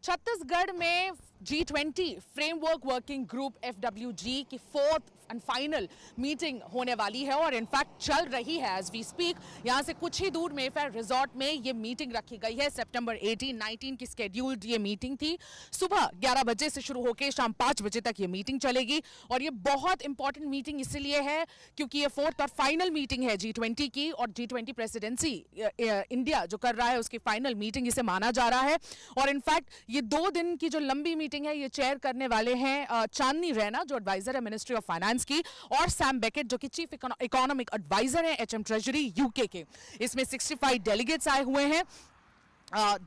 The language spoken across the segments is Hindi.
छत्तीसगढ़ में G20 framework working group FWG की 4th एंड फाइनल मीटिंग होने वाली है और इनफैक्ट चल रही है एज वी स्पीक। यहां से कुछ ही दूर मेफेयर रिजॉर्ट में ये मीटिंग रखी गई है। सितंबर 18-19 की स्केड्यूल्ड ये मीटिंग थी। सुबह 11 बजे से शुरू होकर शाम 5 बजे तक ये मीटिंग चलेगी और ये बहुत इंपॉर्टेंट मीटिंग इसलिए है क्योंकि ये 4th और फाइनल मीटिंग है G20 की और G20 प्रेसिडेंसी इंडिया जो कर रहा है उसकी फाइनल मीटिंग इसे माना जा रहा है। और इनफैक्ट ये 2 दिन की जो लंबी मीटिंग है ये चेयर करने वाले हैं चांदनी रैना जो एडवाइजर है मिनिस्ट्री ऑफ फाइनेंस की, और सैम बेकेट जो कि चीफ इकोनॉमिक एडवाइजर है HM ट्रेजरी यूके के। इसमें 65 डेलीगेट्स आए हुए हैं।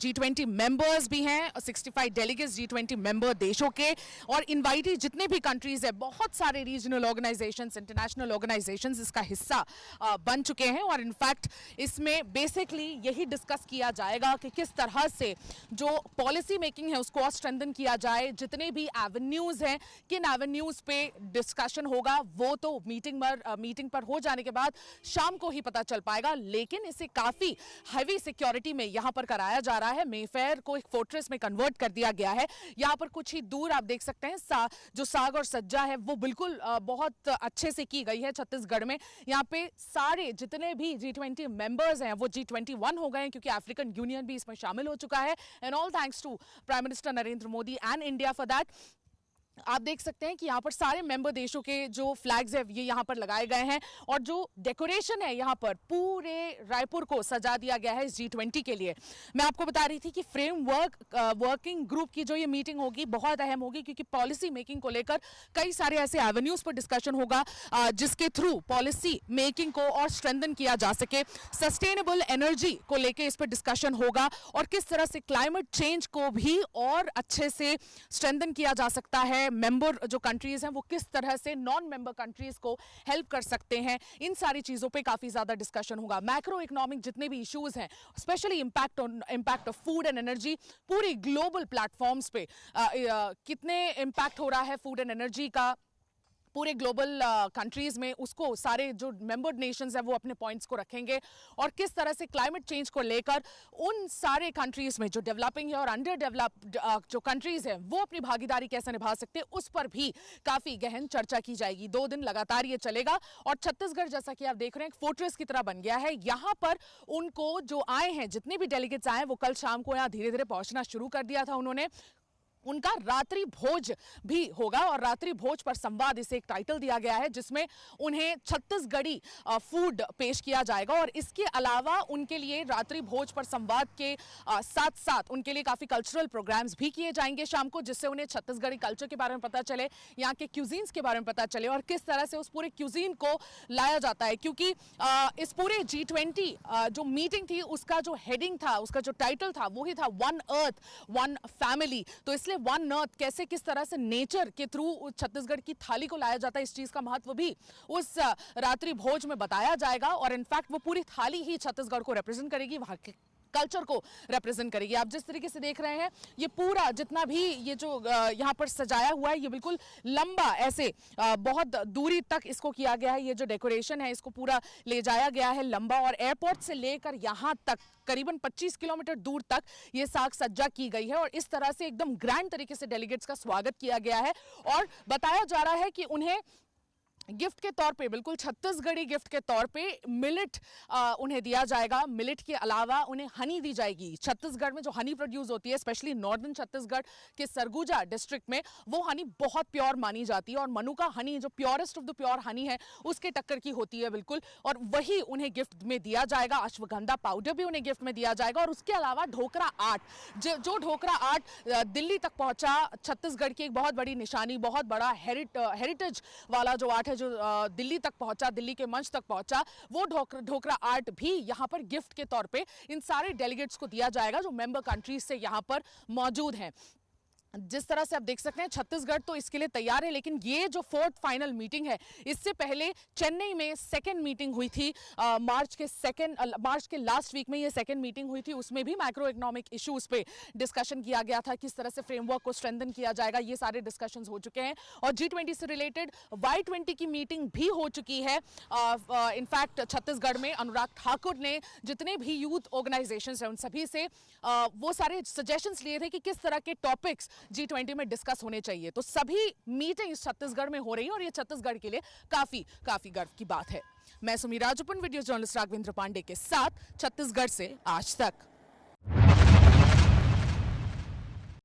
G20 मेंबर्स भी हैं, 65 डेलीगेट्स G20 मेंबर देशों के, और इनवाइटी जितने भी कंट्रीज है, बहुत सारे रीजनल ऑर्गेनाइजेशंस, इंटरनेशनल ऑर्गेनाइजेशंस इसका हिस्सा बन चुके हैं। और इनफैक्ट इसमें बेसिकली यही डिस्कस किया जाएगा कि किस तरह से जो पॉलिसी मेकिंग है उसको और स्ट्रेंथन किया जाए। जितने भी एवेन्यूज हैं, किन एवेन्यूज पे डिस्कशन होगा वो तो मीटिंग पर हो जाने के बाद शाम को ही पता चल पाएगा, लेकिन इसे काफी हैवी सिक्योरिटी में यहां पर कराया जा रहा है। मेफेयर को एक फोर्ट्रेस में कन्वर्ट कर दिया गया है। यहां पर कुछ ही दूर आप देख सकते हैं जो साग और सज्जा है वो बिल्कुल बहुत अच्छे से की गई है छत्तीसगढ़ में। यहां पे सारे जितने भी G20 मेंबर्स हैं वो G21 हो गए हैं क्योंकि अफ्रीकन यूनियन भी इसमें शामिल हो चुका है। And all thanks to prime minister Narendra Modi and India for that. आप देख सकते हैं कि यहाँ पर सारे मेंबर देशों के जो फ्लैग्स है ये यहाँ पर लगाए गए हैं और जो डेकोरेशन है यहाँ पर पूरे रायपुर को सजा दिया गया है इस G20 के लिए। मैं आपको बता रही थी कि फ्रेमवर्क वर्किंग ग्रुप की जो ये मीटिंग होगी बहुत अहम होगी क्योंकि पॉलिसी मेकिंग को लेकर कई सारे ऐसे एवेन्यूज पर डिस्कशन होगा जिसके थ्रू पॉलिसी मेकिंग को और स्ट्रेंथन किया जा सके। सस्टेनेबल एनर्जी को लेकर इस पर डिस्कशन होगा और किस तरह से क्लाइमेट चेंज को भी और अच्छे से स्ट्रेंथन किया जा सकता है। मेंबर जो कंट्रीज हैं वो किस तरह से नॉन मेंबर कंट्रीज को हेल्प कर सकते हैं, इन सारी चीजों पे काफी ज्यादा डिस्कशन होगा। मैक्रो इकोनॉमिक जितने भी इश्यूज हैं, specially impact of food and energy, पूरी ग्लोबल प्लेटफॉर्म्स पे कितने इम्पैक्ट हो रहा है फूड एंड एनर्जी का पूरे ग्लोबल कंट्रीज में, उसको सारे जो मेंबर नेशंस हैं वो अपने पॉइंट्स को रखेंगे और किस तरह से क्लाइमेट चेंज को लेकर उन सारे कंट्रीज में जो डेवलपिंग है और अंडर डेवलप्ड जो कंट्रीज हैं वो अपनी भागीदारी कैसे निभा सकते हैं उस पर भी काफी गहन चर्चा की जाएगी। 2 दिन लगातार ये चलेगा और छत्तीसगढ़ जैसा कि आप देख रहे हैं फोर्ट्रेस की तरह बन गया है। यहां पर उनको जो आए हैं, जितने भी डेलीगेट्स आए वो कल शाम को यहाँ धीरे धीरे पहुंचना शुरू कर दिया था उन्होंने। उनका रात्रि भोज भी होगा और रात्रि भोज पर संवाद इसे एक टाइटल दिया गया है जिसमें उन्हें छत्तीसगढ़ी फूड पेश किया जाएगा। और इसके अलावा उनके लिए रात्रि भोज पर संवाद के साथ साथ उनके लिए काफी कल्चरल प्रोग्राम्स भी किए जाएंगे शाम को, जिससे उन्हें छत्तीसगढ़ी कल्चर के बारे में पता चले, यहाँ के क्यूजीन्स के बारे में पता चले और किस तरह से उस पूरे क्यूजीन को लाया जाता है। क्योंकि इस पूरे G20 जो मीटिंग थी उसका जो हेडिंग था, उसका जो टाइटल था वो ही था वन अर्थ वन फैमिली। तो इसलिए वन अर्थ कैसे किस तरह से नेचर के थ्रू छत्तीसगढ़ की थाली को लाया जाता है, इस चीज का महत्व भी उस रात्रि भोज में बताया जाएगा। और इनफैक्ट वो पूरी थाली ही छत्तीसगढ़ को रिप्रेजेंट करेगी, वहां के कल्चर को रिप्रेजेंट करेगी। आप जिस तरीके से देख रहे हैं ये पूरा जितना भी ये जो यहाँ पर सजाया हुआ है ये बिल्कुल लंबा ऐसे बहुत दूरी तक इसको किया गया है। ये जो डेकोरेशन है इसको पूरा ले जाया गया है लंबा और एयरपोर्ट से लेकर यहाँ तक करीबन 25 किलोमीटर दूर तक ये साग सज्जा की गई है और इस तरह से एकदम ग्रैंड तरीके से डेलीगेट्स का स्वागत किया गया है। और बताया जा रहा है कि उन्हें गिफ्ट के तौर पे, बिल्कुल छत्तीसगढ़ी गिफ्ट के तौर पे मिलेट उन्हें दिया जाएगा। मिलेट के अलावा उन्हें हनी दी जाएगी। छत्तीसगढ़ में जो हनी प्रोड्यूस होती है स्पेशली नॉर्दर्न छत्तीसगढ़ के सरगुजा डिस्ट्रिक्ट में वो हनी बहुत प्योर मानी जाती है और मनुका हनी जो purest of the pure Honey है उसके टक्कर की होती है बिल्कुल, और वही उन्हें गिफ्ट में दिया जाएगा। अश्वगंधा पाउडर भी उन्हें गिफ्ट में दिया जाएगा और उसके अलावा ढोकरा आर्ट जो ढोकरा आर्ट दिल्ली तक पहुंचा, छत्तीसगढ़ की एक बहुत बड़ी निशानी, बहुत बड़ा हेरिटेज वाला जो आर्ट जो दिल्ली तक पहुंचा, दिल्ली के मंच तक पहुंचा, वो ढोकरा आर्ट भी यहां पर गिफ्ट के तौर पे इन सारे डेलीगेट्स को दिया जाएगा जो मेंबर कंट्रीज से यहां पर मौजूद हैं। जिस तरह से आप देख सकते हैं छत्तीसगढ़ तो इसके लिए तैयार है, लेकिन ये जो फोर्थ फाइनल मीटिंग है, इससे पहले चेन्नई में सेकंड मीटिंग हुई थी। मार्च के लास्ट वीक में ये सेकंड मीटिंग हुई थी। उसमें भी मैक्रो इकोनॉमिक इश्यूज पे डिस्कशन किया गया था, किस तरह से फ्रेमवर्क को स्ट्रेंथन किया जाएगा। ये सारे डिस्कशंस हो चुके हैं और G20 से रिलेटेड Y20 की मीटिंग भी हो चुकी है। इनफैक्ट छत्तीसगढ़ में अनुराग ठाकुर ने जितने भी यूथ ऑर्गेनाइजेशंस हैं उन सभी से वो सारे सजेशंस लिए थे कि किस तरह के टॉपिक्स G20 में डिस्कस होने चाहिए। तो सभी मीटिंग छत्तीसगढ़ में हो रही है और ये छत्तीसगढ़ के लिए काफी गर्व की बात है। मैं सुमी राजपुन, वीडियो जर्नलिस्ट राघवेंद्र पांडे के साथ छत्तीसगढ़ से आज तक।